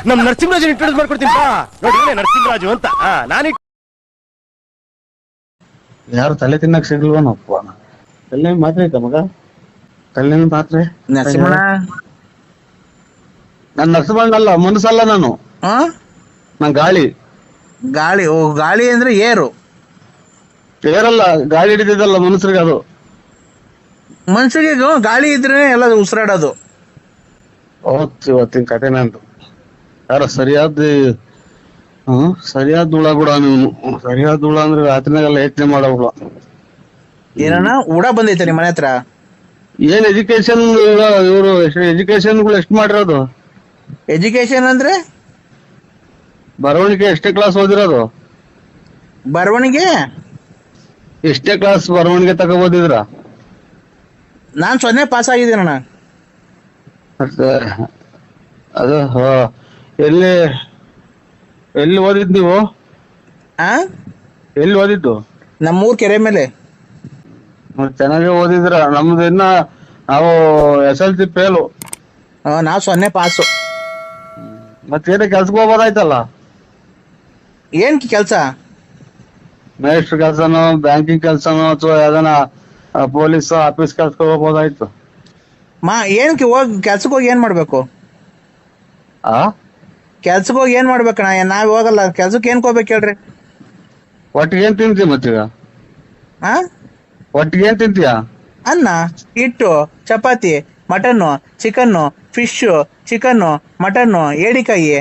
ನಮ್ ನರಸಿಂಹರಾಜ್ ಇಂಟ್ರೊಡ್ಯೂಸ್ ಮಾಡ್ಕೊಡ್ತೀನಿ ನೋಡಿ ನರಸಿಂಹರಾಜು ಅಂತ ನಾನು ಯಾರು ತಲೆ ತಿನ್ನಕ್ ಸಿಗ್ಲ್ವನಪ್ಪ. ತಲೆ ಮಾತ್ರ ಐತ ಮಗ, ತಲೆ ಮಾತ್ರೆ. ನರಸಿಂಹಣ್ಣ ನಾನು ನರಸಿಂಹಣ್ಣಲ್ಲ, ಮನಸ್ಸಲ್ಲ ನಾನು. ನಾನ್ ಗಾಳಿ. ಗಾಳಿ? ಓ, ಗಾಳಿ ಅಂದ್ರೆ ಏರು. ಏರಲ್ಲ, ಗಾಳಿ ಹಿಡಿದಿದ್ದಲ್ಲ ಮನುಷ್ಯರಿಗೆ. ಅದು ಮನುಷ್ಯರಿಗೆ ಗಾಳಿ ಇದ್ರೆ ಎಲ್ಲ ಉಸಿರಾಡೋದು. ಇವತ್ತಿನ ಕತೆ ನಂದು. ಯಾರ ಸರಿಯಾದ ಸರಿಯಾದ ಹುಳ ಕೂಡ ನೀವು. ಸರಿಯಾದ ಹುಳ ಅಂದ್ರೆ ರಾತ್ರಿನಾಗೆಲ್ಲ ಯೋಚನೆ ಮಾಡೋ ಹುಳ. ಏನಣ್ಣ ಹುಡ ಬಂದೈತೆ ನಿಮ್ ಮನೆ ಹತ್ರ? ಏನ್ ಎಜುಕೇಶನ್ ಇವರು ಎಜುಕೇಶನ್ ಎಷ್ಟು ಮಾಡಿರೋದು? ಎಜುಕೇಶನ್ ಅಂದ್ರೆ ಬರವಣಿಗೆ ಎಷ್ಟೇ ಕ್ಲಾಸ್ ಓದಿರೋದು? ಬರವಣಿಗೆ ಎಷ್ಟೇ ಕ್ಲಾಸ್ ಬರವಣಿಗೆ ತಗೋಬೋದಿದ್ರ? ನಾನ್ 0 ಪಾಸ್ ಆಗಿದ್ದೀನಣ್ಣ. ಅದು ಎಲ್ಲಿ ಎಲ್ಲಿ ಓದಿದ್ ನೀವು? ಎಲ್ಲಿ ಓದಿದ್ದು? ನಮ್ಮೂರ್ ಕೆರೆ ಮೇಲೆ. ಚೆನ್ನಾಗಿ ಓದಿದ್ರ. ನಮ್ದು ಇನ್ನ ನಾವು SLC ಫೇಲು. ನಾವ್ 0 ಪಾಸು. ಮತ್ತೇನ ಕೆಲ್ಸಕ್ಕೆ ಹೋಗ್ಬೋದಾಯ್ತಲ್ಲ? ಏನ್ ಕೆಲ್ಸ? ಮೇಸ್ಟ್ರ್ ಕೆಲ್ಸನೋ, ಬ್ಯಾಂಕಿಂಗ್ ಕೆಲ್ಸನೋ, ಅಥವಾ ಯಾವ್ದಾನ ಪೊಲೀಸ್ ಆಫೀಸ್ ಕೆಲ್ಸಕ್ಕೆ ಹೋಗ್ಬೋದಾಯ್ತು. ಏನಕ್ಕೆ ಕೆಲ್ಸಕ್ಕೆ ಹೋಗಿ ಏನ್ ಮಾಡ್ಬೇಕು? ಕೆಲ್ಸಕ್ಕೆ ಹೋಗಿ ಏನ್ ಮಾಡ್ಬೇಕಣ್ಣ? ನಾವ್ ಹೋಗಲ್ಲ ಕೆಲ್ಸಕ್ಕೆ. ಏನ್ ಹೋಗ್ಬೇಕು ಹೇಳ್ರಿ? ಒಟ್ಟಿಗೆ ಏನ್ ತಿಂತೀಯ ಮತ್ತೀಗ? ಒಟ್ಟಿಗೆ ಏನ್ ತಿಂತೀಯ? ಅನ್ನ, ಹಿಟ್ಟು, chapati, mutton, chicken, fish, chicken, mutton, ಏಡಿಕಾಯಿ,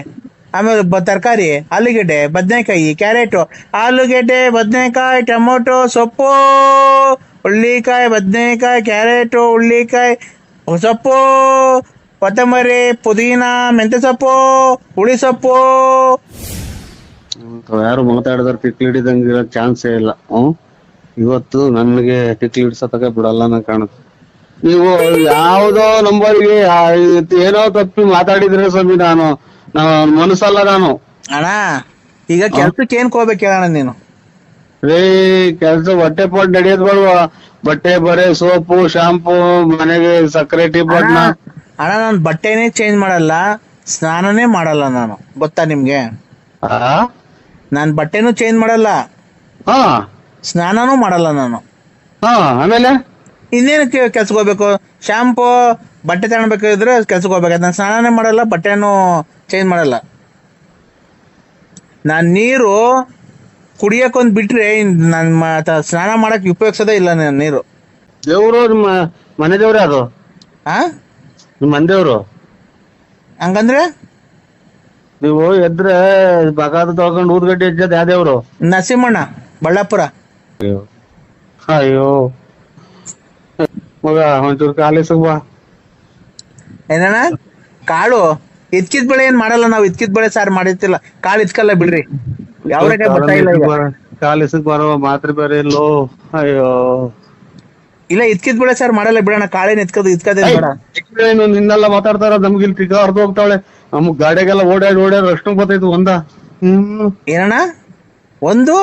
ಆಮೇಲೆ ತರಕಾರಿ, ಆಲೂಗೆಡ್ಡೆ, ಬದನೆಕಾಯಿ, ಕ್ಯಾರೆಟು, ಆಲೂಗೆಡ್ಡೆ, ಬದನೆಕಾಯಿ, ಟೊಮೊಟೊ, ಸೊಪ್ಪು, ಹುಳ್ಳಿಕಾಯಿ, ಬದನೆಕಾಯಿ, ಕ್ಯಾರೆಟು, ಹುಳ್ಳಿಕಾಯಿ, ಸೊಪ್ಪು, ಕೊತ್ತಂಬರಿ, ಪುದೀನ, ಮೆಂತ್ಯ ಸೊಪ್ಪು, ಹುಳಿ ಸೊಪ್ಪು. ಯಾರು ಮಾತಾಡಿದ್ರೆ ಟಿಕ್ಲಿ ಹಿಡಿದಂಗಿರೋ ಚಾನ್ಸೇ ಇಲ್ಲ. ಇವತ್ತು ನನ್ಗೆ ಟಿಕ್ಲಿ ಹಿಡ್ಸತಕ ಬಿಡಲ್ಲ ನಾ ಕಾಣುತ್ತೆ. ನೀವು ಯಾವ್ದೋ ನಂಬರ್ಗೆ ಏನೋ ತಪ್ಪಿ ಮಾತಾಡಿದ್ರೆ ಸ್ವಾಮಿ, ನಾನು ಮನಸ್ಸಲ್ಲ ನಾನು. ಅಣ್ಣ ಈಗ ಕೆಲ್ಸಕ್ಕೆ ಏನ್ ಹೋಗ್ಬೇಕು ಹೇಳೋಣ ನೀನು? ಕೆಲ್ಸ ಹೊಟ್ಟೆ ಪಾಟ್ ನಡೆಯೋದ್ ಬರುವ ಬಟ್ಟೆ ಬರೆ, ಸೋಪು, ಶಾಂಪೂ, ಮನೆಗೆ ಸಕ್ಕರೆ, ಟೀ ಬಾಟ್ನ. ಅಣ್ಣ ನಾನು ಬಟ್ಟೆನೇ ಚೇಂಜ್ ಮಾಡಲ್ಲ, ಸ್ನಾನನೇ ಮಾಡಲ್ಲ ನಾನು, ಗೊತ್ತಾ ನಿಮ್ಗೆ? ನಾನ್ ಬಟ್ಟೆನೂ ಚೇಂಜ್ ಮಾಡಲ್ಲ, ಸ್ನಾನನೂ ಮಾಡಲ್ಲ ನಾನು. ಆಮೇಲೆ ಇನ್ನೇನಕ್ಕೆ ಕೆಲ್ಸಕ್ಕೆ ಹೋಗ್ಬೇಕು? ಶಾಂಪೂ, ಬಟ್ಟೆ ತಗೊಳ್ಬೇಕಾದ್ರೆ ಕೆಲ್ಸಕ್ಕೆ ಹೋಗ್ಬೇಕು. ನಾನು ಸ್ನಾನನೇ ಮಾಡಲ್ಲ, ಬಟ್ಟೆನೂ ಚೇಂಜ್ ಮಾಡಲ್ಲ. ನಾನ್ ನೀರು ಕುಡಿಯಕ್ಕೊಂದ್ ಬಿಟ್ರೆ ನನ್ ಸ್ನಾನ ಮಾಡಕ್ ಉಪಯೋಗಿಸೋದೇ ಇಲ್ಲ ನಾನು ನೀರು. ದೇವ್ರು ನಿಮ್ಮ ಮನೆ ದೇವ್ರೆ ಅದು? ನಿಮ್ ಮನೆ ದೇವ್ರು? ಹಂಗಂದ್ರೆ ನೀವು ಎದ್ರೆ ಬಗಾದ ತಗೊಂಡು ಊದ್ಗಡ್ಡೆ ಎಜ್ಜದ್ ಯಾವ ದೇವ್ರು? ನರಸಿಂಹಣ್ಣ, ಬಳ್ಳಾಪುರ. ಅಯ್ಯೋ ಮಗ, ಒಂಚೂರು ಕಾಲೇಜ್ ಬಾ. ಏನಣ್ಣ? ಕಾಳು ಇದ್ಕಿದ್ ಬೆಳೆ ಏನ್ ಮಾಡಲ್ಲ ನಾವು. ಇದ್ಕಿದ್ ಬೆಳೆ ಸಾರು ಮಾಡಿರ್ತಿಲ್ಲ, ಕಾಳು ಇದ್ಕಲ್ಲ ಬಿಡ್ರಿ. ಯಾವ್ರಿಗೆ ಬರ್ತಾ ಇಲ್ಲ ಈಗ. ಕಾಲೇಜ್ ಬರುವ ಮಾತ್ರ ಬೇರೆ ಇಲ್ಲೋ. ಅಯ್ಯೋ ಇಲ್ಲ, ಇದ್ಕಿದ್ ಬೆಳೆ ಸಾರು ಮಾಡಲ್ಲ ಬಿಡೋಣ. ಕಾಳೇನ್ ಇದ್ಕದೇ ಬೇಡ. ನಿನ್ನೆಲ್ಲ ಮಾತಾಡ್ತಾರ, ನಮ್ಗೆ ಇಲ್ಲಿ ಟಿಕ ಹೊಡೆದು ಹೋಗ್ತಾವಳೆ. ನಮಗ್ ಗಾಡಿಗೆಲ್ಲ ಓಡಾಡಿ ಅಷ್ಟು ಗೊತ್ತಾಯ್ತು. ಒಂದ ಏನಣ್ಣ? ಒಂದು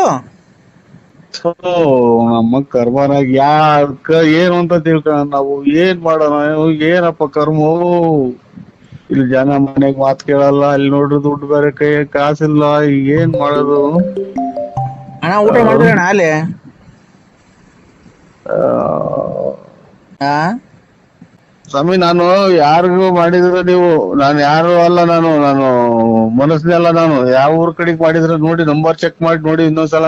ನಮ್ಮ ಕರ್ಮನಾಗ ಯಾಕ ಏನು ಅಂತ ತಿಳ್ಕೊಳ. ನಾವು ಏನ್ ಮಾಡೋಣ? ಏನಪ್ಪ ಕರ್ಮೋ. ಇಲ್ಲಿ ಜನ ಮನೆಗ್ ಮಾತ್ ಕೇಳಲ್ಲ, ಅಲ್ಲಿ ನೋಡ್ರಿ ದುಡ್ಡು ಬೇರೆ ಕೈ ಕಾಸಿಲ್ಲ, ಏನ್ ಮಾಡೋದು? ಅಣ್ಣ ಊಟ ಮಾಡಿದ್ರಣ್ಣ ಅಲ್ಲಿ? ಸ್ವಾಮಿ, ನಾನು ಯಾರಿಗೂ ಮಾಡಿದ್ರ ನೀವು, ನಾನು ಯಾರು ಅಲ್ಲ, ನಾನು ಮನಸ್ಸೇ ಅಲ್ಲ. ನಾನು ಯಾವ ಊರ್ ಕಡೆಗ್ ಮಾಡಿದ್ರ ನೋಡಿ, ನಂಬರ್ ಚೆಕ್ ಮಾಡಿ ನೋಡಿ ಇನ್ನೊಂದ್ಸಲ.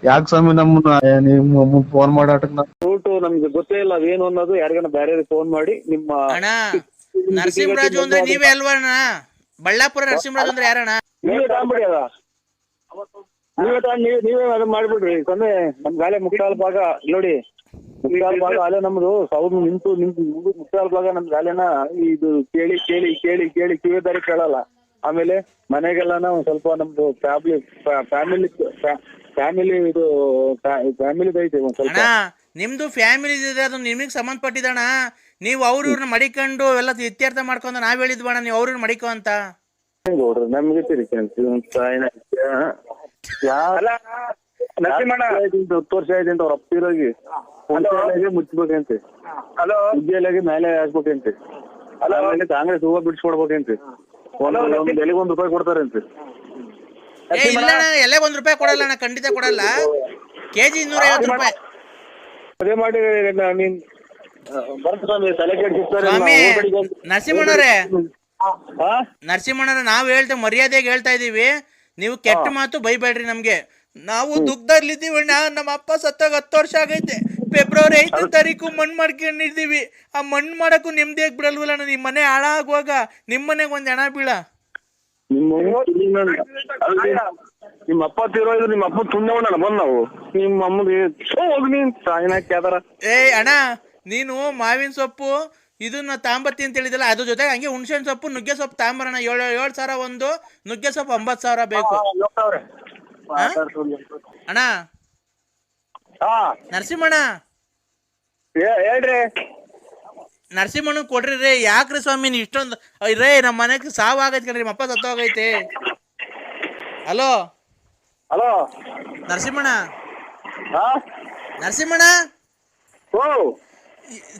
ಯಾಕೆ ಸ್ವಾಮಿ ನಿಮ್ಮ ಫೋನ್ ಮಾಡಾಟಕ್ ರೂಟು ನಮ್ಗೆ ಗೊತ್ತೇ ಇಲ್ಲ ಅದೇನು ಅನ್ನೋದು. ಯಾರಿಗಾನ ಬೇರೆ ಫೋನ್ ಮಾಡಿ ನಿಮ್ಮ ನರಸಿಂಹರಾಜು ಅಂದ್ರೆ ನೀವೇ ಅಲ್ವಣ್ಣ? ಬಳ್ಳಾಪುರ ನರಸಿಂಹರಾಜು ಅಂದ್ರೆ ಯಾರಣ್ಣ? ನೀವೇ ತಗೊಂಡ್ಬಿಡಿ ಅದ, ನೀವೇ ಅದನ್ನ ಮಾಡ್ಬಿಡ್ರಿ. ಸ್ವಾಮಿ ನಮ್ ಗಾಲೆ ಮುಕ್ತಾಲ್ ಭಾಗ ನೋಡಿ, ಮುಕ್ತಾಲ್ ಭಾಗ ಅಲ್ಲೇ ನಮ್ದು ಸೌದ್ ನಿಂತು ಮುಕ್ತಾಲ್ ಭಾಗ ನಮ್ ಗಾಲೆನ ಇದು ಕೇಳಿ ಕೇಳಿ ಕೇಳಿ ಕೇಳಿ ಕಿವಿದಾರಿ ಕೇಳಲ್ಲ. ಆಮೇಲೆ ಮನೆಗೆಲ್ಲ ಒಂದ್ ಸ್ವಲ್ಪ ನಮ್ದು ಫ್ಯಾಮಿಲಿ ಇದು ಐತೆ ಒಂದ್ ಸ್ವಲ್ಪ. ನಿಮ್ದು ಫ್ಯಾಮಿಲಿ ಇದೆ, ಅದು ನಿಮಗ್ ಸಂಬಂಧಪಟ್ಟಿದಣ್ಣ. ನೀವು ಅವ್ರನ್ನ ಮಡಿಕೊಂಡು ಎಲ್ಲ ಇತ್ಯರ್ಥ ಮಾಡ್ಕೊಂಡು ನಾವ್ ಹೇಳಿದ್ವಣ್ಣ, ನೀವು ಅವ್ರನ್ನ ಮಡಿಕೊ ಅಂತ. ನಮ್ಗೆ ನರಸಿಂಹಣ್ಣ 10 ವರ್ಷ ಆಯ್ತು ಅಂತ ಅವ್ರ ಅಪ್ಪಿರೋಗಿ ಮುಚ್ಚಬೇಕಂತೆ. ವಿದ್ಯಾಲಯ ಮೇಲೆ ಹಾಕ್ಬೇಕಂತೆ. ಆಮೇಲೆ ಕಾಂಗ್ರೆಸ್ ಹೂವ ಬಿಡಿಸ್ಕೊಡ್ಬೇಕಂತೆ. ಒಂದು ಎಲೆಗೆ ₹1 ಕೊಡ್ತಾರೆ ಅಂತ. ಏ ಇಲ್ಲ ಅಣ್ಣ, ಎಲೆಗೆ ₹1 ಕೊಡಲ್ಲ ಅಣ್ಣ, ಖಂಡಿತ ಕೊಡಲ್ಲ. ಕೆಜಿ ₹250. ಅದೇ ಮಾಡಿ ನೀನ್ ಬರ್ತ ಸ್ವಾಮಿ, ತಲೆ ಕೆಡ್ಸಿರ್ತಾರೆ ಸ್ವಾಮಿ ನರಸಿಂಹಣ್ಣವ್ರೆ, ನರಸಿಂಹಣ್ಣವ್ರೆ, ನಾವು ಹೇಳ್ತೇವೆ, ಮರ್ಯಾದೆಗೆ ಹೇಳ್ತಾ ಇದೀವಿ. ನೀವು ಕೆಟ್ಟ ಮಾತು ಬೈಬೇಡ್ರಿ ನಮ್ಗೆ. ನಾವು ದುಃಖದಲ್ಲಿದ್ದೀವಿ ಅಣ್ಣ. ನಮ್ಮ ಅಪ್ಪ ಸತ್ತಾಗ 10 ವರ್ಷ ಆಗೈತೆ. ಫೆಬ್ರವರಿ 5ನೇ ತಾರೀಕು ಮಣ್ಣು ಮಾಡ್ಕೊಂಡಿದ್ದೀವಿ. ಆ ಮಣ್ಣು ಮಾಡಕ್ಕೂ ನಿಮ್ದೇ ಬಿಡಲ್ವಲ್ಲ ಅಣ್ಣ. ನಿಮ್ಮ ಮನೆ ಹಾಳಾಗುವಾಗ ನಿಮ್ಮ ಮನೆಗೆ ಒಂದ್ ಹೆಣ ಬೀಳ. ನಿಮ್ಮ ಅಪ್ಪ ತೀರೋದು, ನಿಮ್ಮ ಅಪ್ಪ ತುಂಡವಣ್ಣ ಬಂದ್ ನಾವು ನಿಮ್ಮ ಅಮ್ಮಗೆ ಹೋಗಿ ನೀನ್ ಸಾಯಿನಾಕ್ಯಾದಾರ. ಏ ಅಣ್ಣ, ನೀನು ಮಾವಿನ ಸೊಪ್ಪು ಇದನ್ನ ತಾಂಬತ್ತಿ ಅಂತ ಹೇಳಿದಲ್ಲ, ಅದ್ರ ಜೊತೆ ಹಂಗೆ ಹುಣಸೆಹಣ್ಣು ಸೊಪ್ಪು, ನುಗ್ಗೆ ಸೊಪ್ಪು ತಾಂಬರೋಣ. 7,000 ಒಂದು, ನುಗ್ಗೆ ಸೊಪ್ಪು 50,000 ಬೇಕು ಅಣ್ಣ. ನರಸಿಂಹಣ್ಣ ಹೇಳ್ರಿ, ನರಸಿಂಹಣ್ಣ ಕೊಡ್ರಿ ರೇ. ಯಾಕ್ರಿ ಸ್ವಾಮಿ ನೀವು ಇಷ್ಟೊಂದು ರೇ? ನಮ್ಮ ಮನೆಗೆ ಸಾವು ಆಗೈತೆ ಕಣ್ರಿ, ನಿಮ್ಮ ಅಪ್ಪ ಸತ್ತೋಗೈತೆ. ಹಲೋ ಹಲೋ ನರಸಿಂಹಣ್ಣ, ನರಸಿಂಹಣ್ಣ,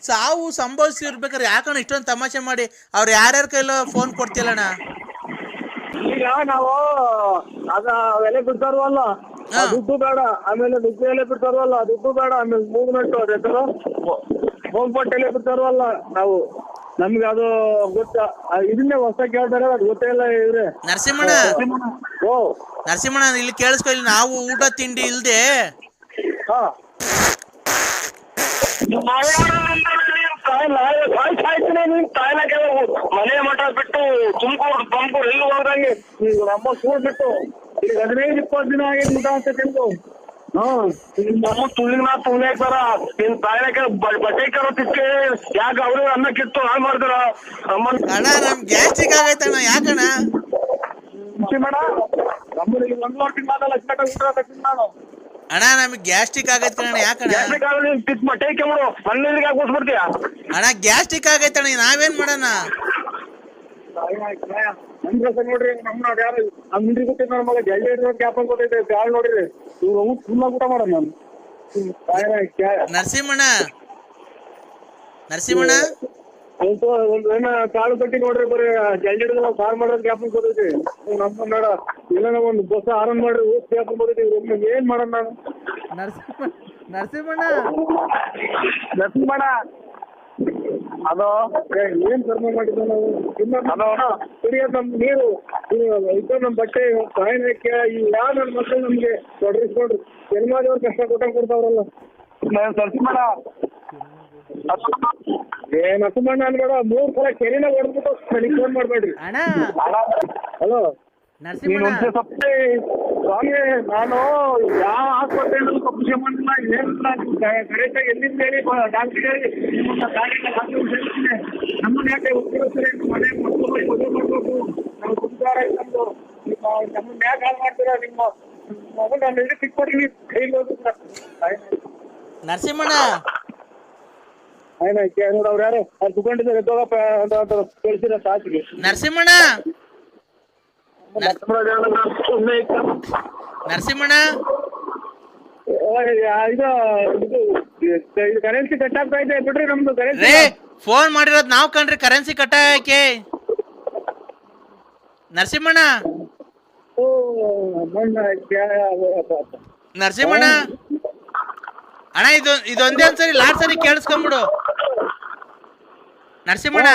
ಸಾವು ಸಂಭವಿಸಿರ್ಬೇಕಾರೆ ಯಾಕಣ್ಣ ಇಷ್ಟೊಂದು ತಮಾಷೆ ಮಾಡಿ ಅವ್ರು ಯಾರ್ಯಾರ ಕೈಲೋ ಫೋನ್ ಕೊಡ್ತಿಲ್ಲಣ್ಣ? ಈಗ ನಾವು ಅದ ಎಲೆ ಬಿಡ್ತಾರವಲ್ಲ, ದುಡ್ಡು ಬೇಡ. ಆಮೇಲೆ ನುಗ್ಗೆ ಎಲೆ ಬಿಡ್ತಾರವಲ್ಲ, ದುಡ್ಡು ಬೇಡ. ಆಮೇಲೆ ಮೂಗ್ನಟ್ಟು ಅದೇತರ ಹೋಗ್ಪಟ್ಟು ಎಲೆ ಬಿಡ್ತಾರವಲ್ಲ, ನಾವು ನಮ್ಗೆ ಅದು ಗೊತ್ತ. ಇದನ್ನೇ ಹೊಸ ಕೇಳ್ತಾರೆ, ಅದು ಗೊತ್ತೇ ಇಲ್ಲ ಇವ್ರೆ. ನರಸಿಂಹಣ್ಣ, ನರಸಿಂಹಣ್ಣ ಇಲ್ಲಿ ಕೇಳಿಸ್ಕೊ. ಇಲ್ಲಿ ನಾವು ಊಟ ತಿಂಡಿ ಇಲ್ದೆ ಮನೆ ಮಠ ಬಿಟ್ಟು ತುಮಕೂರು ಎಲ್ಲಿ ಹೋದಂಗೆ ನಮ್ಮ ಸೂರ್ ಬಿಟ್ಟು ಈಗ 15-20 ದಿನ ಆಗಿದ್ ಊಟ ಅಂತ ತಿಂದು ನಮ್ಮ ತುಳಿನ ತುಳಿ ಹಾಕ್ತಾರ. ನಿನ್ ತಾಯಿನ ಬಟ್ಟೆ ಕರೋತಿಕ್ಕೆ ಯಾಕೆ ಅವ್ರು ಅನ್ನ ಕಿತ್ತು ಹಾಳು ಮಾಡ್ತಾರ ಅಣ್ಣ. ನಮ್ ಗ್ಯಾಸ್ಟ್ರಿಕ್ ಆಗೈತಣ್ಣ, ಯಾಕಣ್ಣ? ಮೇಡ ನಮ್ಮಲ್ಲಿ 1 ಲೋಟ ಮಾತಲ್ಲ ಊಟ ತಕ್ಷಣ ನಾನು ಅಣ್ಣ ನಮಗೆ ಗ್ಯಾಸ್ಟ್ರಿಕ್ ಆಗೈತೆ ಕಣ. ಯಾಕಣ್ಣ? ಅಣ್ಣ ಗ್ಯಾಸ್ಟ್ರಿಕ್ ಆಗೈತಣ್ಣ, ನಾವೇನ್ ಮಾಡೋಣ? ನೋಡ್ರಿ ನಮ್ಮ ಯಾರು ಮುಂದ್ರಿ ಗೊತ್ತಿಲ್ಲ ನನ್ನ ಮಗ ಜಲ್ದಿ ಕ್ಯಾಪ್ ಗೊತ್ತೈತೆ ಯಾರು ನೋಡ್ರಿ ಇವ್ರು ಫುಲ್ ಊಟ ಮಾಡೋಣ ನಾನು. ನರಸಿಂಹಣ್ಣ, ನರಸಿಂಹಣ್ಣ ಒಂದ್ ಕಾಳು ಕಟ್ಟಿ ನೋಡ್ರಿ, ಬರೀ ಜಲ್ದಿ ನಾವು ಸಾರು ಮಾಡೋದ್ ಕ್ಯಾಪ್ ಗೊತ್ತೈತಿ. ನಮ್ಮ ಮೇಡ ಇಲ್ಲ ಒಂದು ಬಸ್ ಆರನ್ ಮಾಡ್ರಿ ಕ್ಯಾಪ್ ಗೊತ್ತೈತಿ. ಏನ್ ಮಾಡೋಣ ನಾನು? ನರಸಿಂಹಣ್ಣ, ನರಸಿಂಹಣ್ಣ ಅದು ಏನ್ ಕರ್ಮ ಮಾಡಿದ್ದ ನಾವು? ಕುಡಿಯೋದ್ ನಮ್ ನೀರು ಇದು, ನಮ್ ಬಟ್ಟೆ ಸಾಯನಕ್ಕೆ ಈ ಯಾವ ನನ್ನ ಮಕ್ಕಳು ನಮ್ಗೆ ತೊಡಗಿಸ್ಕೊಂಡ್ರು. ಜನ್ಮಾದವ್ರು ಕಷ್ಟ ಕೊಡ್ತಾವ್ರಲ್ಲ. ನರಸಿಂಹಣ್ಣ ನರಸಿಂಹಣ್ಣ ಅನ್ಬೇಡ, 3 ಸಲ ಕೆರೆನ ಹೊಡೆದ್ಬಿಟ್ಟು ನನಗೆ ಫೋನ್ ಮಾಡ್ಬೇಡ್ರಿ. ಹಲೋ ನರಸಿಂಹಣ್ಣ, ಸ್ವಾಮಿ ನಾನು ಯಾವ ಆಸ್ಪತ್ರೆಯಲ್ಲೂ ತಪ್ಪು ಮಾಡಿಲ್ಲ. ಏನಿಲ್ಲ ಕರೆಕ್ಟಾಗಿ ಎಲ್ಲಿಂದ ಹೇಳಿ ಡಾಕ್ಟರ್ ಹೇಳಿ ನಮ್ಮನ್ನ ಯಾಕೆ ಉತ್ತರಿಸ್ತಾರೆ? ಮನೆ ಮಕ್ಕಳು ಮದುವೆ ಮಾಡ್ಬೇಕು, ನಾವು ಸಂಸಾರ ಇಲ್ಲಂದು ನಮ್ಮನ್ನ ಯಾಕೆ ಹಾಳು ಮಾಡ್ತೀರಾ? ನಿಮ್ಮ ಮಗು ನಾನು ಎಲ್ಲಿ ಸಿಕ್ಕೊಡ್ರಿ ಕೈಲಿ ಹೋಗುತ್ತೆ. ನರಸಿಂಹಣ್ಣ ಆಯ್ನಾಯ್ತು ನೋಡಿ, ಅವ್ರು ಯಾರು ಅವ್ರು ತಗೊಂಡಿದ್ದಾರೆ ಎದ್ದೋಗಪ್ಪ ಅಂತ ಕಳಿಸಿರ ಸಾಕಿಗೆ. ನರಸಿಂಹಣ್ಣ, ನರಸಿಂಹಣ್ಣ ಇದು ಕರೆನ್ಸಿ ಕಟ್ ಆಗ್ತಾ ಇದೆ ಬಿಡ್ರಿ. ನಮ್ದು ಕರೆನ್ಸಿ ಫೋನ್ ಮಾಡಿರೋದು ನಾವ್ ಕಣ್ರಿ, ಕರೆನ್ಸಿ ಕಟ್ ಆಗಕ್ಕೆ. ನರಸಿಂಹಣ್ಣ, ನರಸಿಂಹಣ್ಣ ಅಣ್ಣ ಇದೊಂದೇ ಒಂದ್ಸರಿ ಲಾಸ್ಟ್ ಸರಿ ಕೇಳಿಸ್ಕೊಂಬಿಡು. ನರಸಿಂಹಣ್ಣ,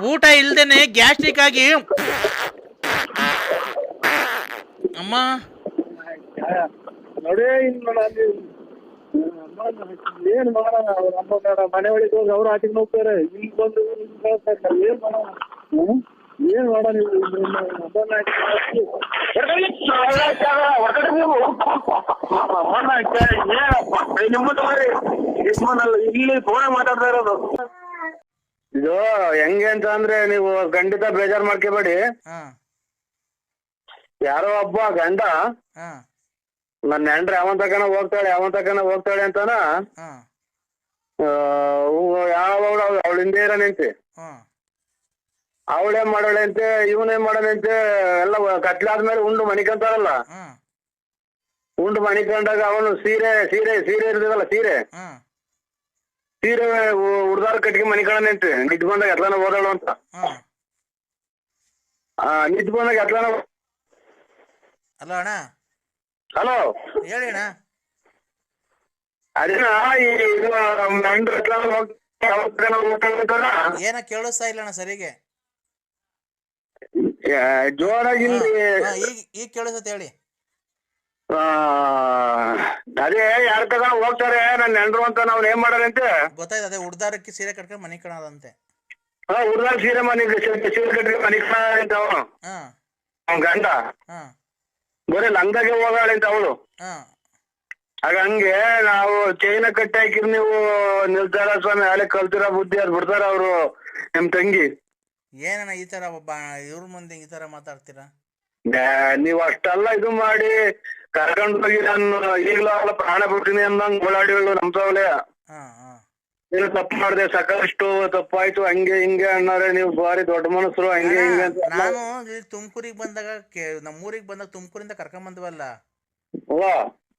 ಊಟ ಇಲ್ದೇನೆ ಗ್ಯಾಸ್ಟ್ರಿಕ್ ಆಗಿ ಅಮ್ಮ ನೋಡಿ ಏನ್ ಮಾಡೋಣ? ಮನೆ ಒಳಗೆ ಹೋಗಿ ಅವ್ರು ಆಚೆಗೆ ಹೋಗ್ತಾರೆ, ಇಲ್ಲಿ ಬಂದು ಏನ್ ಮಾಡೋಣ? ಏನ್ ಮಾಡೋಣ? ಇಲ್ಲಿ ಫೋನ್ ಮಾತಾಡ್ತಾ ಇರೋದು. ಇದು ಹೆಂಗೆ ಅಂತ ಅಂದ್ರೆ, ನೀವು ಖಂಡಿತ ಬೇಜಾರ್ ಮಾಡ್ಕೋಬೇಡಿ. ಯಾರೋ ಒಬ್ಬ ಗಂಡ ನನ್ನ ಹೆಂಡ್ರೆ ಅವನ್ ತಕನ ಹೋಗ್ತಾಳೆ ಅಂತಾನ ಯಾವಾಗ ಅವಳ ಹಿಂದೆ ಇರೋನಂತೆ. ಅವಳೇನ್ ಮಾಡೋಳೆ ಅಂತೆ, ಇವನೇನ್ ಮಾಡೋಣಂತೆ, ಎಲ್ಲ ಕತ್ಲಾದ್ಮೇಲೆ ಉಂಡು ಮನಿಕಂತಾರಲ್ಲ. ಉಂಡು ಮನಿಕೊಂಡಾಗ ಅವನು ಸೀರೆ ಇರ್ತದಲ್ಲ, ಸೀರೆ ಉಡ್ದಾರ ಕಟ್ಟಿಗೆ ಮನಿಕಣಂತೆ ನಿಂತ್ಕೊಂಡಾಗ ಎಲ್ಲಾನ ಓದಾಳು ಅಂತ. ನಿಂತು ಬಂದಾಗ ಎತ್ಲ ಹಲೋ ಅಣ್ಣ, ಹಲೋ ಹೇಳಿ ಅಣ್ಣ. ಅದೇನಾ ಏನ ಕೇಳಿಸ್ತಾ ಇಲ್ಲ ಅಣ್ಣ ಸರಿಗೆ. ಜೋರಾಗಿ ಈಗ ಕೇಳಿಸತ್ತೆ ಹೇಳಿ. ಅದೇ ಯಾರ ತಗೊಂಡ ಹೋಗ್ತಾರೆ ನನ್ನ ನೆಂಡ್ರು ಅಂತ ನಾವ್ ಏನ್ ಮಾಡಾರಂತೆ ಗೊತ್ತಾಯ್ತು. ಅದೇ ಉಡ್ದಾರಕ್ಕೆ ಸೀರೆ ಕಟ್ಕೊಂಡು ಮನೆ ಕಣದಂತೆ. ಹುಡುಗ ಸೀರೆ ಸೀರೆ ಕಟ್ಟಿ ಮನೆ ಅಂತ ಅವ್ನ ಗಂಡ ಬರೀ ಲಂಗಾಗೆ ಹೋಗಾಳೆ ಅಂತ ಅವಳು. ಆಗ ಹಂಗೆ ನಾವು ಚೈನ ಕಟ್ಟಿ ಹಾಕಿರ್ ನೀವು ನಿರ್ಧಾರ ಸ್ವಾಮಿ ಅಲ್ಲೇ ಕಲ್ತಿರೋ ಬುದ್ಧಿ ಅದ್ ಬಿಡ್ತಾರ ಅವ್ರು ನಿಮ್ ತಂಗಿ. ಏನಣ್ಣ ಈ ತರ ಒಬ್ಬ ಇವ್ರ ಮುಂದೆ ಈ ತರ ಮಾತಾಡ್ತೀರಾ? ನೀವ್ ಅಷ್ಟೆಲ್ಲ ಇದು ಮಾಡಿ ಕರ್ಕೊಂಡ್ ಹೋಗಿ ನಾನು ಈಗ್ಲೂ ಅವಳ ಪ್ರಾಣ ಬಿಡ್ತೀನಿ ಅಂದಂಗ್ ಓಡಾಡಿಗಳು ನಮ್ಸವಲೆ. ನೀನು ತಪ್ಪು ಮಾಡ್ದೆ, ಸಾಕಷ್ಟು ತಪ್ಪಾಯ್ತು, ಹಂಗೆ ಹಿಂಗೆ ಅಣ್ಣಾರೆ ನೀವು ಬಾರಿ ದೊಡ್ಡ ಮನಸ್ಸರು ಹಂಗೆ ಹಿಂಗೆ ಅಂತ. ನಾನು ತುಮಕೂರಿಗೆ ಬಂದಾಗ ನಮ್ಮೂರಿಗೆ ಬಂದಾಗ ತುಮಕೂರಿಂದ ಕರ್ಕೊಂಡ್ ಬಂದ್ವಲ್ಲ,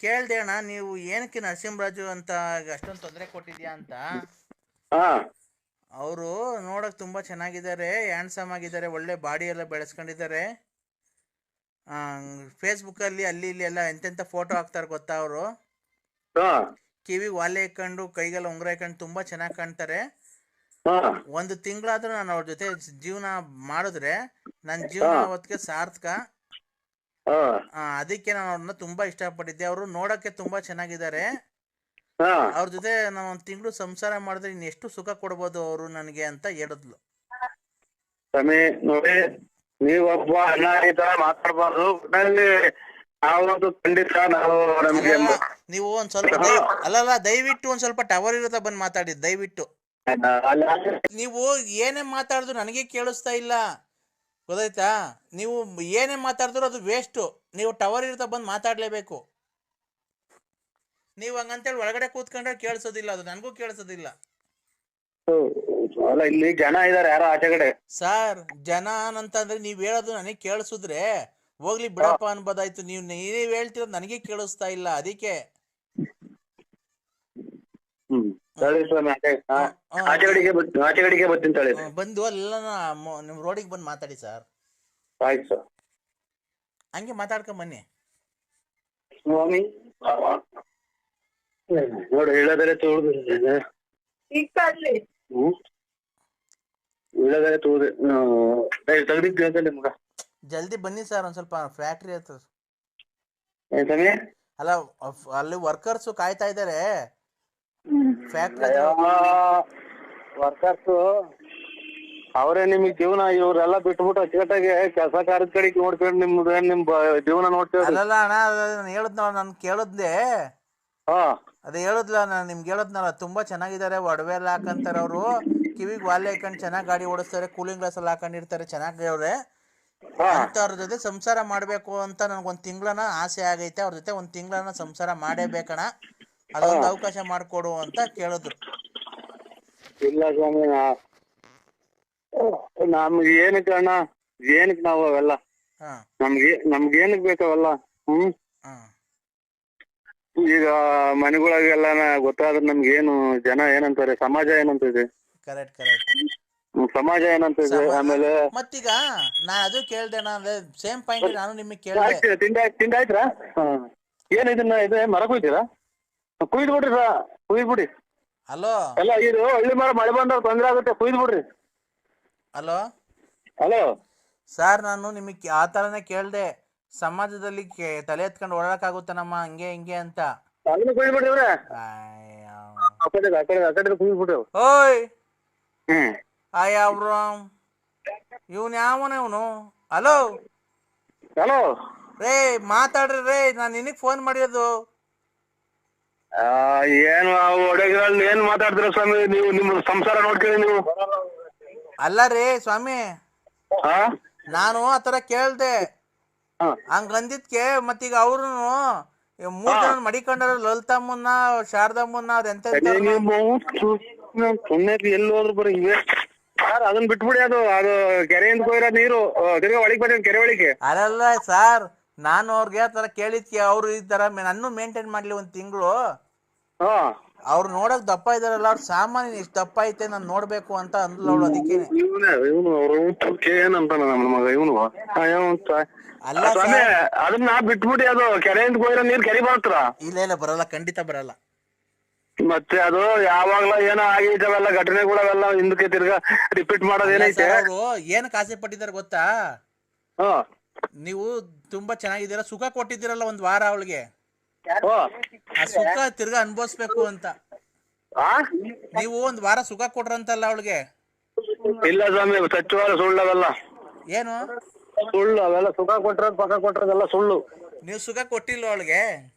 ಕೇಳ್ದೆ ಅಣ್ಣ ನೀವು ಏನಕ್ಕೆ ನರಸಿಂಹರಾಜು ಅಂತ ಅಷ್ಟೊಂದು ತೊಂದರೆ ಕೊಟ್ಟಿದ್ಯಾ ಅಂತ. ಅವರು ನೋಡಕ್ ತುಂಬಾ ಚೆನ್ನಾಗಿದ್ದಾರೆ, ಹ್ಯಾಂಡ್ಸಮ್ ಆಗಿದ್ದಾರೆ, ಒಳ್ಳೆ ಬಾಡಿ ಎಲ್ಲ ಬೆಳೆಸ್ಕೊಂಡಿದ್ದಾರೆ. ಫೇಸ್ಬುಕ್ ಅಲ್ಲಿ ಅಲ್ಲಿ ಇಲ್ಲಿ ಎಲ್ಲ ಎಂತೆಂತ ಫೋಟೋ ಹಾಕ್ತಾರೆ ಗೊತ್ತಾ ಅವರು. ಕಿವಿ ವಾಲೆ ಇಕ್ಕೊಂಡು ಕೈಗೆಲ್ಲ ಉಂಗುರ ಇಕ್ಕೊಂಡು ತುಂಬಾ ಚೆನ್ನಾಗಿ ಕಾಣ್ತಾರೆ. ಒಂದು ತಿಂಗಳಾದ್ರೂ ನಾನು ಅವ್ರ ಜೊತೆ ಜೀವನ ಮಾಡಿದ್ರೆ ನನ್ನ ಜೀವನ ಅವತ್ತಿಗೆ ಸಾರ್ಥಕ. ಅದಕ್ಕೆ ನಾನು ಅವ್ರನ್ನ ತುಂಬಾ ಇಷ್ಟಪಟ್ಟಿದ್ದೆ. ಅವರು ನೋಡಕ್ಕೆ ತುಂಬಾ ಚೆನ್ನಾಗಿದ್ದಾರೆ. ಅವ್ರ ಜೊತೆ ನಾನು ಒಂದ್ ತಿಂಗಳು ಸಂಸಾರ ಮಾಡಿದ್ರೆ ಇನ್ ಎಷ್ಟು ಸುಖ ಕೊಡ್ಬೋದು ಅವರು ನನಗೆ ಅಂತ ಹೇಳಿದ್ಲು. ನೋಡಿ ನೀವೊಬ್ಬ ಅಣ್ಣ ಈ ತರ ಮಾತಾಡ್ಬಾರ್ದು. ಖಂಡಿತ ನಾವು ನೀವು ಒಂದ್ ಸ್ವಲ್ಪ ಅಲ್ಲಲ್ಲ ದಯವಿಟ್ಟು ಒಂದ್ ಸ್ವಲ್ಪ ಟವರ್ ಇರುತ್ತೆ ಬಂದ್ ಮಾತಾಡಿ ದಯವಿಟ್ಟು. ನೀವು ಏನೇ ಮಾತಾಡಿದ್ರು ನನಗೆ ಕೇಳಿಸ್ತಾ ಇಲ್ಲ, ಗೊತ್ತಾಯ್ತಾ? ನೀವು ಏನೇ ಮಾತಾಡಿದ್ರು ಅದು ವೇಸ್ಟ್. ನೀವು ಟವರ್ ಇರುತ್ತೆ ಬಂದ್ ಮಾತಾಡ್ಲೇಬೇಕು. ನೀವು ಹಂಗಂತೇಳಿ ಒಳಗಡೆ ಕೂತ್ಕೊಂಡ್ರೆ ಕೇಳಿಸೋದಿಲ್ಲ, ಅದು ನನಗೂ ಕೇಳಿಸೋದಿಲ್ಲ. ಇಲ್ಲಿ ಜನ ಇದಾರೆ ಯಾರೋ ಆಚೆ ಕಡೆ. ಸರ್ ಜನ ಅಂತಂದ್ರೆ ನೀವ್ ಹೇಳೋದು ನನಗೆ ಕೇಳಿಸಿದ್ರೆ ಹೋಗ್ಲಿ ಬಿಡಪ್ಪ ಅನ್ಬೋದಾಯ್ತು. ನೀವ್ ಹೇಳ್ತಿರೋದು ನನಗೆ ಕೇಳಿಸ್ತಾ ಇಲ್ಲ, ಅದಕ್ಕೆ. ಬಂದು ಅಲ್ಲ ನಿಮ್ ರೋಡಿಗೆ ಬಂದು ಮಾತಾಡಿ ಸರ್. ಆಯ್ತು ಸರ್, ಹಂಗೆ ಮಾತಾಡ್ಕೊಂಡ್ ಬನ್ನಿ. ನೋಡಿ ಹೇಳೋದರೆ ನಿಮ್ಗ ಜಲ್ದಿ ಬನ್ನಿ ಸರ್, ಒಂದ್ ಸ್ವಲ್ಪ ಫ್ಯಾಕ್ಟ್ರಿ ಹತ್ರ. ಅಲ್ಲ ಅಲ್ಲಿ ವರ್ಕರ್ಸ್ ಕಾಯ್ತಾ ಇದಾರೆ ಫ್ಯಾಕ್ಟ್ರಿ. ವರ್ಕರ್ಸ್ ಅವರೇ ನಿಮಗ್ ಜೀವನ, ಇವ್ರೆಲ್ಲ ಬಿಟ್ಬಿಟ್ಟು ಅಚ್ಚುಕಟ್ಟಾಗಿ ಕೆಲಸ ಕಾರ್ಯದ ಕಡೆಗೆ ನೋಡ್ಕೊಂಡು ನಿಮ್ ಜೀವನ ನೋಡ್ತೇವೆ. ಅಲ್ಲಲ್ಲ ಅಣ್ಣ ಹೇಳದ್ ನಾನು ಕೇಳದ್ದೆ. ಅದೇ ಹೇಳದ್ಲ ನಾನು ನಿಮ್ಗೆ ಹೇಳದ್ನಲ್ಲ, ತುಂಬಾ ಚೆನ್ನಾಗಿದ್ದಾರೆ, ಒಡವೆ ಎಲ್ಲ ಹಾಕಂತಾರೆ ಅವರು, ಕಿವಿಗೆ ವಾಲೆ ಹಾಕೊಂಡು ಚೆನ್ನಾಗಿ ಗಾಡಿ ಓಡಿಸ್ತಾರೆ, ಕೂಲಿಂಗ್ ಗ್ಲಾಸ್ ಎಲ್ಲ ಹಾಕೊಂಡಿರ್ತಾರೆ, ಚೆನ್ನಾಗಿ ಅವ್ರೆ ಅಂತ. ಅವ್ರ ಜೊತೆ ಸಂಸಾರ ಮಾಡ್ಬೇಕು ಅಂತ ನನ್ಗೊಂದ್ ತಿಂಗಳನ ಆಸೆ ಆಗೈತೆ. ಅವ್ರ ಜೊತೆ ಒಂದ್ ತಿಂಗಳನ ಸಂಸಾರ ಮಾಡೇಬೇಕಣ, ಅದೊಂದು ಅವಕಾಶ ಮಾಡ್ಕೊಡು ಅಂತ ಕೇಳಿದ್ರು. ಇಲ್ಲ ಸ್ವಾಮಿ, ನಮ್ಗೆ ಏನಕ್ಕೆ ಅಣ್ಣ, ಏನಕ್ಕೆ ನಾವು ಅವೆಲ್ಲ, ನಮ್ಗೆ ಏನಕ್ ಬೇಕಾವಲ್ಲ. ಈಗ ಮನೆಗಳಿಗೆಲ್ಲ ಗೊತ್ತಾದ್ರೆ ನಮ್ಗೇನು ಜನ ಏನಂತಾರೆ, ಸಮಾಜ ಏನಂತಿದೆ, ಕರೆಕ್ಟ್ ಕರೆಕ್ಟ್, ಸಮಾಜ ಏನಂತಿದೆ. ಆಮೇಲೆ ಮತ್ತೀಗ ನಾ ಅದು ಕೇಳ್ದೆ, ಅಂದ್ರೆ ಸೇಮ್ ಪಾಯಿಂಟ್ ನಾನು ನಿಮಗೆ ಕೇಳ್ದೆ. ತಿಂದಾಯ್ತಾ? ಏನ್ ಇದನ್ನ ಇದೆ ಮರ ಕುಯ್ತೀರಾ? ಕುಯ್ದು ಬಿಡ್ರಿ ಸಾ, ಕುಯ್ದು ಬಿಡಿ. ಹಲೋ ಎಲ್ಲ ಇದು ಹಳ್ಳಿ ಮರ ಮಳೆ ಬಂದಾಗ ತೊಂದ್ರೆ ಆಗುತ್ತೆ, ಕುಯ್ದು ಬಿಡ್ರಿ. ಹಲೋ ಹಲೋ ಸರ್, ನಾನು ನಿಮಗೆ ಆ ತರನೇ ಕೇಳ್ದೆ, ಸಮಾಜದಲ್ಲಿ ತಲೆ ಎತ್ಕೊಂಡು ಓಡಾಡಕ್ಕಾಗುತ್ತೆ ನಮ್ಮ ಹಂಗೆ ಹಿಂಗೆ ಅಂತ. ಕುಯ್ದು ಬಿಡ್ರಿ. ಕುಯ್ದು ಬಿಡ್ರಿ. ಓಯ್ ಅವ್ರು ಇವನ್ ಯಾವನ ಇವನು? ಹಲೋ ಹಲೋ ರೇ ಮಾತಾಡ್ರಿ ರೇ, ನಾನು ನಿನಗ್ ಫೋನ್ ಮಾಡಿರೋದು. ಏನು ಒಡೆಗಳಲ್ಲಿ ಏನ್ ಮಾತಾಡ್ತೀರ ಸ್ವಾಮಿ ನೀವು? ನಿಮ್ ಸಂಸಾರ ನೋಡ್ತೀರಿ ನೀವು? ಅಲ್ಲ ರೀ ಸ್ವಾಮಿ, ನಾನು ಆತರ ಕೇಳ್ದೆ, ಹಂಗಂದಿದ್ಕೆ ಮತ್ತೀಗ ಅವ್ರು 3 ಜನ ಮಡಿಕೊಂಡಾರ, ಲಲಿತಮ್ಮನ್ನ ಶಾರದಮ್ಮನ್ನ, ಅದೆಂತ ಎಲ್ಲಿ ಹೋದ್ರು ಬರೀ ಇವೆ. ಅದನ್ನ ಬಿಟ್ಬಿಡಿ, ಅದು ಕೆರೆಯಿಂದ ಕೊಯ್ರ ನೀರು ತಿರ್ಗಾ ಒಳಗೆ ಬಂದ ಕೆರೆ ಒಳಗೆ. ಅದಲ್ಲ ಸರ್, ನಾನು ಅವ್ರಿಗೆ ಆ ತರ ಕೇಳಿದ್ಕೆ ಅವ್ರು ಈ ತರ ನನ್ನ ಮೇಂಟೈನ್ ಮಾಡ್ಲಿ ಒಂದ್ ತಿಂಗಳು, ಅವ್ರು ನೋಡಕ್ ದಪ್ಪ ಇದಾರಲ್ಲ, ಅವ್ರ ಸಾಮಾನ್ಯ ಇಷ್ಟು ದಪ್ಪ ಐತೆ ನಾನು ನೋಡ್ಬೇಕು ಅಂತ ಅಂದ್ಲು ಅವಳು. ಅದಕ್ಕೇನೆ ಇವನು ಏನಂತ ನಮ್ಮ ಮಗ ಇವನು ಅಲ್ಲ ಸ್ವಾಮಿ, ಅದನ್ನ ಬಿಟ್ಬಿಟ್ಟು ಅದು ಕೆರೆಯಿಂದ ಹೋಗಿರೋ ನೀರ್ ಕೆರೆ ಬರ್ತಾರ? ಇಲ್ಲ ಇಲ್ಲ ಬರಲ್ಲ, ಖಂಡಿತ ಬರಲ್ಲ. ಮತ್ತೆ ಅದು ಯಾವಾಗ್ಲ ಏನೋ ಆಗಿದ್ದಾವೆಲ್ಲ ಘಟನೆಗಳೆಲ್ಲ ಹಿಂದಕ್ಕೆ ತಿರ್ಗಾ ರಿಪೀಟ್ ಮಾಡೋದೇನೈತೆ? ಅವರು ಏನಕ್ಕೆ ಆಸೆ ಪಟ್ಟಿದ್ದಾರೆ ಗೊತ್ತಾ? ನೀವು ತುಂಬಾ ಚೆನ್ನಾಗಿದ್ದೀರಾ, ಸುಖ ಕೊಟ್ಟಿದ್ದೀರಲ್ಲ ಒಂದ್ ವಾರ ಅವಳಿಗೆ, ಆ ಸುಖ ತಿರ್ಗಾ ಅನ್ಭವಿಸ್ಬೇಕು ಅಂತ. ನೀವು ಒಂದ್ ವಾರ ಸುಖ ಕೊಟ್ರಂತಲ್ಲ ಅವಳಿಗೆ. ಇಲ್ಲ ಸ್ವಾಮಿ, ಸಚ್ಚವಾದ ಸುಳ್ಳು ಅವೆಲ್ಲ. ಏನು ಸುಳ್ಳು ಅವೆಲ್ಲ? ಸುಖ ಕೊಟ್ರದ್ ಪಕ್ಕ ಕೊಟ್ರದೆಲ್ಲ ಸುಳ್ಳು. ನೀವು ಸುಖ ಕೊಟ್ಟಿಲ್ವ ಅವಳಿಗೆ?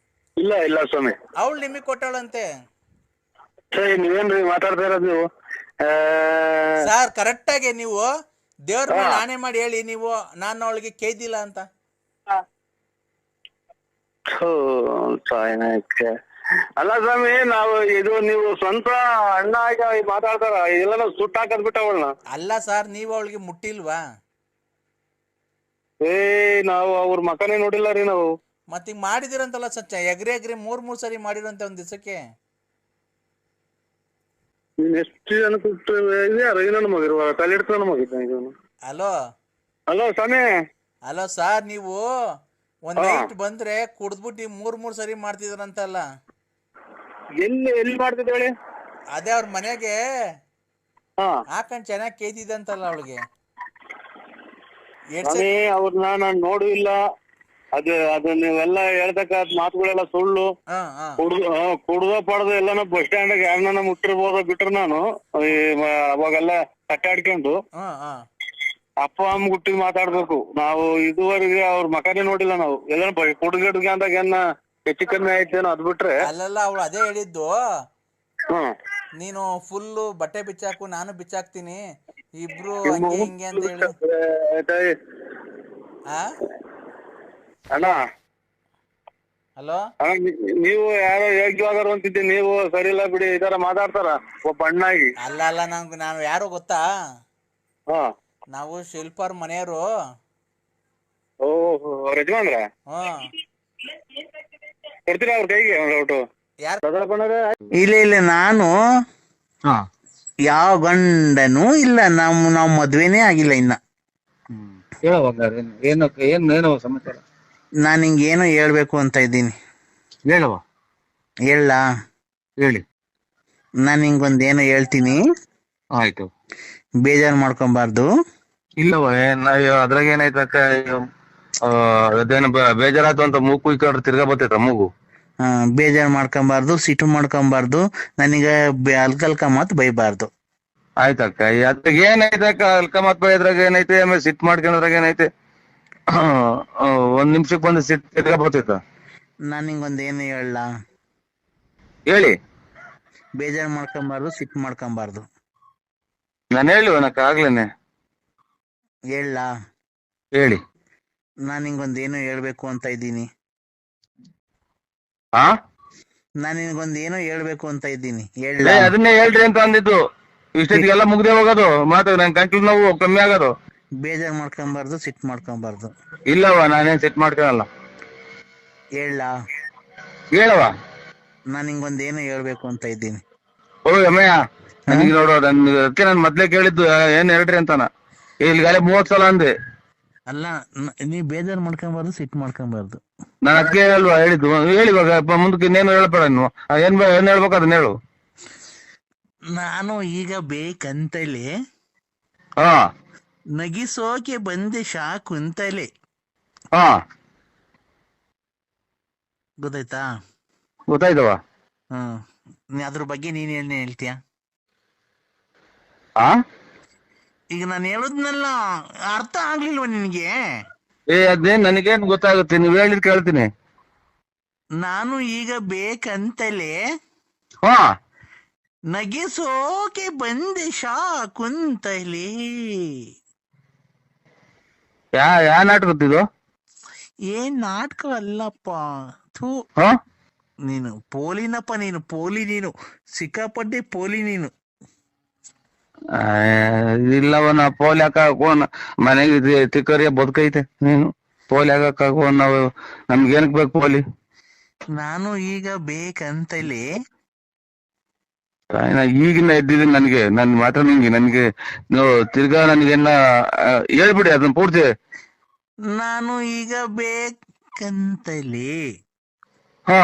ಇಲ್ಲ ಇಲ್ಲ ಸ್ವಾಮಿ, ಅವಳು ನಿಮಗ್ ಕೊಟ್ಟಾಳಂತೆ. ಸರಿ, ನೀವೇನ್ರಿ ಮಾತಾಡ್ತಾ ಇರೋದು ನೀವು? ಸರ್ ಕರೆಕ್ಟ್ ಆಗಿ ನೀವು ದೇವ್ರ ಮೇಲೆ ಆಣೆ ಮಾಡಿ ಹೇಳಿ, ನೀವು ನಾನು ಅವಳಿಗೆ ಕೇಯ್ದಿಲ್ಲ ಅಂತ. ಅಲ್ಲ ಸ್ವಾಮಿ, ನಾವು ಇದು ನೀವು ಸ್ವಂತ ಅಣ್ಣ ಆಗಿ ಮಾತಾಡ್ತಾರ, ಇದೆಲ್ಲ ಸುಟ್ಟ ಹಾಕದ್ ಬಿಟ್ಟ ಅವಳನ್ನ. ಅಲ್ಲ ಸರ್, ನೀವು ಅವಳಿಗೆ ಮುಟ್ಟಿಲ್ವಾ? ನಾವು ಅವ್ರ ಮಕನೇ ನೋಡಿಲ್ಲ ರೀ ನಾವು. ಮತ್ತೀಗ ಮಾಡಿದಿರಂತಲ್ಲ ಸಚ್ಚ, ಎಗ್ರಿ ಮೂರ್ ಸರಿ ಮಾಡಿರಂತೆ ಒಂದ್ ದಿವಸಕ್ಕೆ. ಎಷ್ಟು ಜನ ಯಾರು ನನ್ನ ಮಗಿರುವ ತಲೆಡ್ತ ನನ್ನ ಮಗಿದ್ದ. ಹಲೋ ಹಲೋ ಸ್ವಾಮಿ. ಹಲೋ ಸರ್, ನೀವು ಒಂದ್ ನೈಟ್ ಬಂದ್ರೆ ಕುಡ್ದ್ಬಿಟ್ಟು ಮೂರ್ ಸರಿ ಮಾಡ್ತಿದ್ರಂತಲ್ಲ. ಎಲ್ಲಿ ಮಾಡ್ತಿದ್ದ ಹೇಳಿ? ಅದೇ ಅವ್ರ ಮನೆಗೆ ಹಾಕೊಂಡ್ ಚೆನ್ನಾಗಿ ಕೇಯ್ತಿದಂತಲ್ಲ ಅವಳಿಗೆ. ಅವ್ರನ್ನ ನಾನ್ ನೋಡು ಇಲ್ಲ. ಅದು ನೀವೆಲ್ಲ ಹೇಳ್ತಕ್ಕ ಮಾತುಗಳೆಲ್ಲ ಸುಳ್ಳು. ಕುಡ್ದೋ ಪಡ್ದು ಎಲ್ಲಾನು ಬಸ್ ಸ್ಟ್ಯಾಂಡ್ ಯಾರನ್ನ ಮುಟ್ಟಿರ್ಬೋದ ಬಿಟ್ರೆ ನಾನು ಅವಾಗೆಲ್ಲ ಕಟ್ಟಾಡ್ಕೊಂಡು ಅಪ್ಪ ಅಮ್ಮ ಗುಟ್ಟಿಗೆ ಮಾತಾಡ್ಬೇಕು. ನಾವು ಇದುವರೆಗೆ ಅವ್ರ ಮಕನೇ ನೋಡಿಲ್ಲ ನಾವು. ಎಲ್ಲ ಕುಡ್ಗಿಡ್ಗೆ ಅಂದಾಗ ಏನ ಹೆಚ್ಚು ಕಮ್ಮಿ ಆಯ್ತೇನೋ ಅದ್ ಬಿಟ್ರೆ. ಅಲ್ಲೆಲ್ಲ ಅವಳು ಅದೇ ಹೇಳಿದ್ದು, ನೀನು ಫುಲ್ಲು ಬಟ್ಟೆ ಬಿಚ್ಚಾಕು, ನಾನು ಬಿಚ್ಚಾಕ್ತೀನಿ, ಇಬ್ರು ಹಂಗೆ ಹಿಂಗೆ ಅಂತ ಹೇಳಿ. ಅಣ್ಣ ಹಲೋ, ನೀವು ಯಾರೋ ಯೋಗ್ಯವಾಗರು ಅಂತಿದ್ದೆ, ನೀವು ಸರಿ ಇಲ್ಲ ಬಿಡಿ. ಈ ತರ ಮಾತಾಡ್ತಾರ ಒಬ್ಬ ಅಣ್ಣಾಗಿ? ಅಲ್ಲ ನಾನು ಯಾರು ಗೊತ್ತಾ? ನಾವು ಶಿಲ್ಪಾರ್ ಮನೆಯವರು. ಓಹೋ, ಯಜಮಾನ್ರ? ಕೊಡ್ತೀರಾ ಅವ್ರ ಕೈಗೆ ಔಟು? ಇಲ್ಲ ನಾನು ಯಾವ ಗಂಡನೂ ಇಲ್ಲ, ನಾವ್ ಮದ್ವೆನೇ ಆಗಿಲ್ಲ ಇನ್ನ. ಏನು ಸಮಾಚಾರ? ನಾನ್ ಹಿಂಗೇನೋ ಹೇಳ್ಬೇಕು ಅಂತ ಇದ್ದೀನಿ. ಹೇಳುವ. ಹೇಳ ಹೇಳಿ. ನಾನ್ ಹಿಂಗೊಂದೇನೋ ಹೇಳ್ತೀನಿ, ಆಯ್ತು. ಬೇಜಾರ್ ಮಾಡ್ಕೊಬಾರ್ದು. ಇಲ್ಲವ, ಅದ್ರಾಗ ಏನಾಯ್ತಕ್ಕ, ಅದೇನು ಬೇಜಾರಾಯ್ತು ಅಂತ ಮೂಗು ಕುಯ್ಕೊಂಡ್ರೆ ತಿರ್ಗಾ ಬರ್ತೈತ ಮೂಗು. ಬೇಜಾರ್ ಮಾಡ್ಕೊಬಾರ್ದು, ಸಿಟ್ಟು ಮಾಡ್ಕೊಬಾರ್ದು, ನನಗ ಅಲ್ಕಲ್ಕ ಮಾತು ಬೈಬಾರ್ದು. ಆಯ್ತಕ್ಕ. ಅದ್ರಾಗ ಏನೈತಕ್ಕ, ಅಲ್ಕ ಮಾತ್ ಬೈದ್ರಾಗ ಏನೈತೆ, ಆಮೇಲೆ ಸಿಟ್ ಮಾಡ್ಕೊಂಡ್ರಾಗ ಏನೈತೆ? ಒಂದ್ ನಿಮಿಷಕ್ಕೆ ಬಂದು ಸಿಟ್ ತಿರ್ಗಾ ಬರ್ತೈತ. ನಾನ್ ಹಿಂಗೊಂದೇನು ಹೇಳ? ಹೇಳಿ. ಬೇಜಾರ್ ಮಾಡ್ಕೊಬಾರ್ದು, ಸಿಟ್ಟು ಮಾಡ್ಕೊಬಾರ್ದು. ನಾನು ಹೇಳಿ ಅನಕ್ಕ ಆಗ್ಲೇನೆ. ಹೇಳ. ಹೇಳಿ. ನಾನ್ ಹಿಂಗೊಂದೇನು ಹೇಳ್ಬೇಕು ಅಂತ ಇದ್ದೀನಿ. ನಾನ್ ನಿನ್ಗೊಂದೇನೋ ಹೇಳ್ಬೇಕು ಅಂತ ಇದ್ದೀನಿ. ಅದನ್ನೇ ಹೇಳ್ರಿ ಅಂತ ಅಂದಿದ್ದು. ಇಷ್ಟೊತ್ತಿಗೆಲ್ಲ ಮುಗ್ದೆ ಹೋಗೋದು ಮಾತು. ನನ್ ಗಂಟ್ಲು ನೋವು ಕಮ್ಮಿ ಆಗೋದು. ಬೇಜಾರ್ ಮಾಡ್ಕೊಬಾರ್ದು, ಸಿಟ್ ಮಾಡ್ಕೊಬಾರ್ದು. ಇಲ್ಲವ, ನಾನೇನ್ ಸಿಟ್ ಮಾಡ್ಕೊಳಲ್ಲ. ಹೇಳ. ಹೇಳವ. ನಾನ್ ಹಿಂಗೊಂದೇನೋ ಹೇಳ್ಬೇಕು ಅಂತ ಇದ್ದೀನಿ. ಓ ಅಮ್ಮಯ್ಯ, ನನಗೆ ನೋಡು, ಅದಕ್ಕೆ ನಾನ್ ಮೊದ್ಲೇ ಕೇಳಿದ್ದು ಏನ್ ಹೇಳ್ರಿ ಅಂತಾನ. ಇಲ್ಲಿಗಾಲೆ 30 ಸಲ ಅಂದೆ. ಅಲ್ಲ, ನೀವ್ ಬೇಜಾರ್ ಮಾಡ್ಕೊಬಾರ್ದು, ಸಿಟ್ ಮಾಡ್ಕೊಬಾರ್ದು. ನಾನು ಅದಕ್ಕೆ ಅಲ್ವಾ ಹೇಳಿದ್ದು. ಹೇಳಿವಾಗ ಮುಂದಕ್ಕೆ ಇನ್ನೇನು ಹೇಳ್ಬೇಡ ನೀವು. ಏನ್ ಹೇಳ್ಬೇಕು ಅದನ್ನ ಹೇಳು. ನಾನು ಈಗ ಬೇಕಂತಲೇ ನಗಿಸೋಕೆ ಬಂದೆ ಶಾಕುಂತಲೇ. ಗೊತ್ತಾಯ್ತಾ? ಗೊತ್ತಾಯ್ತವ. ಅದ್ರ ಬಗ್ಗೆ ನೀನ್ ಏನ್ ಹೇಳ್ತೀಯ? ಈಗ ನಾನು ಹೇಳುದ್ನಲ್ಲ, ಅರ್ಥ ಆಗ್ಲಿಲ್ವ ನಿನ್ಗೆ? ಅದೇನ್ ನನಗೇನ್ ಗೊತ್ತಾಗುತ್ತೆ, ನೀವ್ ಹೇಳಿದ್ ಕೇಳ್ತೀನಿ. ನಾನು ಈಗ ಬೇಕಂತಲೇ ನಗಿಸೋಕೆ ಬಂದೆ ಶಾಕುಂತಲೇ. ಯಾ ನಾಟಕತ್ತಿದು? ಏನ್ ನಾಟಕ ಅಲ್ಲಪ್ಪ. ಥೂ, ನೀನು ಪೋಲಿನಪ್ಪ, ನೀನು ಪೋಲಿ, ನೀನು ಸಿಕ್ಕಾಪಟ್ಟೆ ಪೋಲಿ ನೀನು. ಇಲ್ಲವನ ಪೋಲಿ ಹಾಕೋನ್ ಮನೆಗೆ ತಿಕ್ಕರಿಯ ಬದುಕೈತೆ. ನೀನು ಪೋಲಿ ಹಾಕೋ, ನಾವು ನಮ್ಗೆ ಏನಕ್ ಬೇಕು ಪೋಲಿ? ನಾನು ಈಗ ಬೇಕಂತಲೇ ನಾ ಈಗಿನ ಎದ್ದಿದ್ದೀನಿ ನನಗೆ ನನ್ ಮಾತ್ರ ನನ್ಗೆ ತಿರ್ಗಾ ನನ್ಗೆನ್ನ ಹೇಳ್ಬಿಡಿ ಅದನ್ನ ಪೂರ್ತಿ. ನಾನು ಈಗ ಬೇಕಂತಲೇ ಹಾ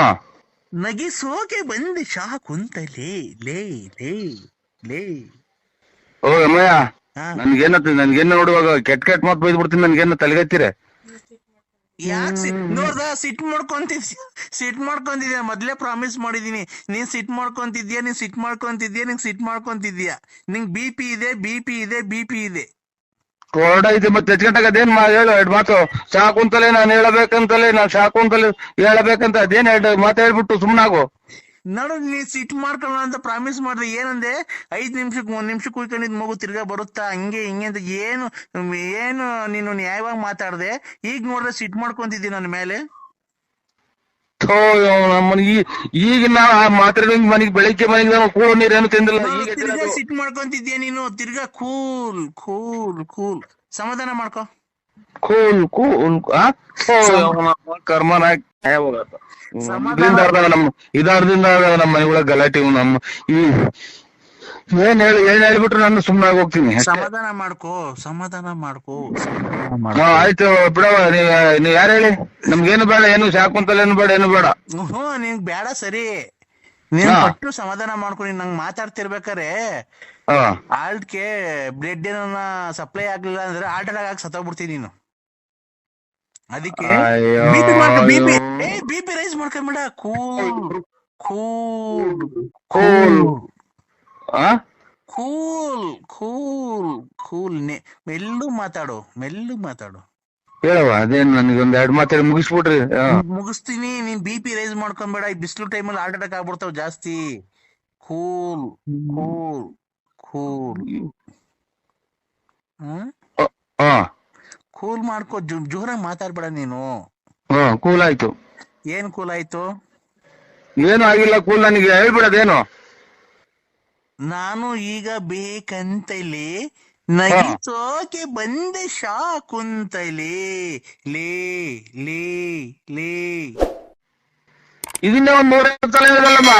ನಗಿಸೋಕೆ ಬಂದೆ ಶಾ ಕುಂತಲೇ ಲೇ ಲೇ ಲೇ. ಓ ಅಮ್ಮಯ್ಯ, ಹಾ. ನನ್ಗೇನ ನೋಡುವಾಗ ಕೆಟ್ಟ ಮಾತು ಬೈದ್ ಬಿಡ್ತೀನಿ. ನನ್ಗೇನ ತಲೆಗತ್ತಿರೆ ಯಾಕೆ ನೋಡ್ದ ಸಿಟ್ ಮಾಡ್ಕೊಂತಿದ್ಯಾ ಮೊದ್ಲೇ ಪ್ರಾಮಿಸ್ ಮಾಡಿದೀನಿ. ನೀನ್ ಸಿಟ್ ಮಾಡ್ಕೊಂತಿದ್ಯಾ ನಿಂಗ್ ಬಿ ಪಿ ಇದೆ. ಹೊರಡ ಐತಿ ಮತ್ತೆ ಹೆಚ್ಗಂಟಾಗ ಅದೇನ್ ಹೇಳು ಎರಡು ಮಾತು. ಸಾಕು ಅಂತಲೇ ನಾನು ಹೇಳಬೇಕಂತಲೇ ಹೇಳಬೇಕಂತ ಅದೇನ್ ಎರಡು ಮಾತು ಹೇಳ್ಬಿಟ್ಟು ಸುಮ್ನಾಗು. ನೋಡು, ನೀ ಸಿಟ್ ಮಾಡ್ಕೊಳ್ಳ ಅಂತ ಪ್ರಾಮಿಸ್ ಮಾಡಿದ್ರೆ ಏನಂದೆ, 5 ನಿಮಿಷಕ್ಕೆ 1 ನಿಮಿಷ ಕುಯ್ಕೊಂಡಿದ್ ಮಗು ತಿರ್ಗಾ ಬರುತ್ತಾ ಹಂಗೆ ಹಿಂಗೆ ಅಂತ ಏನು ನೀನು ನ್ಯಾಯವಾಗಿ ಮಾತಾಡ್ದೆ. ಈಗ ನೋಡ್ರೆ ಸಿಟ್ ಮಾಡ್ಕೊಂತಿದ್ದಿ ನನ್ನ ಮೇಲೆ. ಈಗ ನಾವು ಮಾತ್ರ ಮನೆಗೆ ಬೆಳಿಗ್ಗೆ ಮನೆಗೆ ನಾವು ಕೂಳು ನೀರೇನು ತಿಂದಿಲ್ಲ. ತಿರ್ಗಾ ಸಿಟ್ ಮಾಡ್ಕೊಂತಿದ್ಯಾ ನೀನು. ತಿರ್ಗಾ ಕೂಲ್ ಕೂಲ್ ಕೂಲ್ ಸಮಾಧಾನ ಮಾಡ್ಕೊ. ಕರ್ಮನ ಇದಾರ್ದಿಂದ ನಮ್ಮ ಮನೆ ಒಳಗ ಗಲಾಟೆ. ನಮ್ಮ ಏನ್ ಹೇಳ್ಬಿಟ್ರು ನಾನು ಸುಮ್ನಾಗ ಹೋಗ್ತೀನಿ. ಸಮಾಧಾನ ಮಾಡ್ಕೋ. ಆಯ್ತು ಬಿಡವ. ನೀವ್ ಯಾರು ಹೇಳಿ? ನಮ್ಗೇನು ಬೇಡ, ಏನು ಶಾಕುಂತಲೇನು ಬೇಡ, ಏನು ಬೇಡ. ನಿಂಗ್ ಬೇಡ ಸರಿ. ನೀನ್ ಪಟ್ಟು ಸಮಾಧಾನ ಮಾಡ್ಕೊ. ನೀನ್ ನಂಗ್ ಮಾತಾಡ್ತಿರ್ಬೇಕಾರೆ ಆಲ್ಟ್ಗೆ ಬ್ಲಡ್ ಏನನ್ನ ಸಪ್ಲೈ ಆಗ್ಲಿಲ್ಲ ಅಂದ್ರೆ ಆಲ್ಟರ್ ಆಗಿ ಸತ್ತೋಗ್ಬಿಡ್ತೀನಿ ನೀನು. ಅದಕ್ಕೆ ಬಿ ಪಿ ರೈಸ್ ಮಾಡ್ಕೊಂಬೇಡ. Cool cool cool cool cool cool ಮೆಲ್ಲು ಮಾತಾಡು. ಹೇಳವ, ಅದೇನು ನನಗೊಂದ್ 2 ಮಾತಾಡಿ ಮುಗಿಸ್ಬಿಡ್ರಿ. ಮುಗಿಸ್ತೀನಿ. ನೀನ್ ಬಿ ಪಿ ರೈಸ್ ಮಾಡ್ಕೊಂಬೇಡ. ಈ ಬಿಸಿಲು ಟೈಮಲ್ಲಿ ಹಾರ್ಟ್ ಅಟ್ಯಾಕ್ ಆಗ್ಬಿಡ್ತಾವ ಜಾಸ್ತಿ. ಕೂಲ್ ಕೂಲ್ ಕೂಲ್ ಕೂಲ್ ಮಾಡ್ಕೋ. ಜೋರಾಗಿ ಮಾತಾಡ್ಬೇಡ ನೀನು. ಕೂಲ್ ಆಯ್ತು. ಏನ್ ಕೂಲ್ ಆಯ್ತು? ಏನು ಆಗಿಲ್ಲ. ಕೂಲ್ ನನಗೆ ಹೇಳ್ಬಿಡೋದೇನು. ನಾನು ಈಗ ಬೇಕಂತಲೇ ನಗಿಸೋಕೆ ಬಂದೆ ಶಾ ಕುಂತಲೇ ಲೇ ಲೇ ಲೇ. ಇದನ್ನೇ ಒಂದ್ 3 ಸಲ ಹೇಳಿದಲ್ಲಮ್ಮ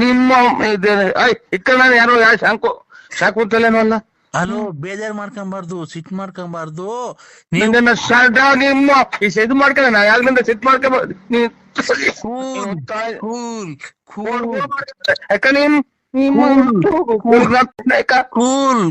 ನಿಮ್ಮ. ಇಕ್ಕ ನಾನು ಯಾರು ಶಾಕುಂತಲೇನು ಅಲ್ಲ. ಅಲೋ, ಬೇಜಾರ್ ಮಾಡ್ಕೊಂಬಾರ್ದು, ಸಿಟ್ ಮಾಡ್ಕೊಂಬಾರ್ದು. ನಿಮ್ಮ ಇದು ಮಾಡ್ಕೊಂಡ ನಾ ಯಾಗ್ಲಿಂದ ಸಿಟ್ ಮಾಡ್ಕೊಂಬಾರ್ದು. ಯಾಕ ನೀನ್ ಕೂಲ್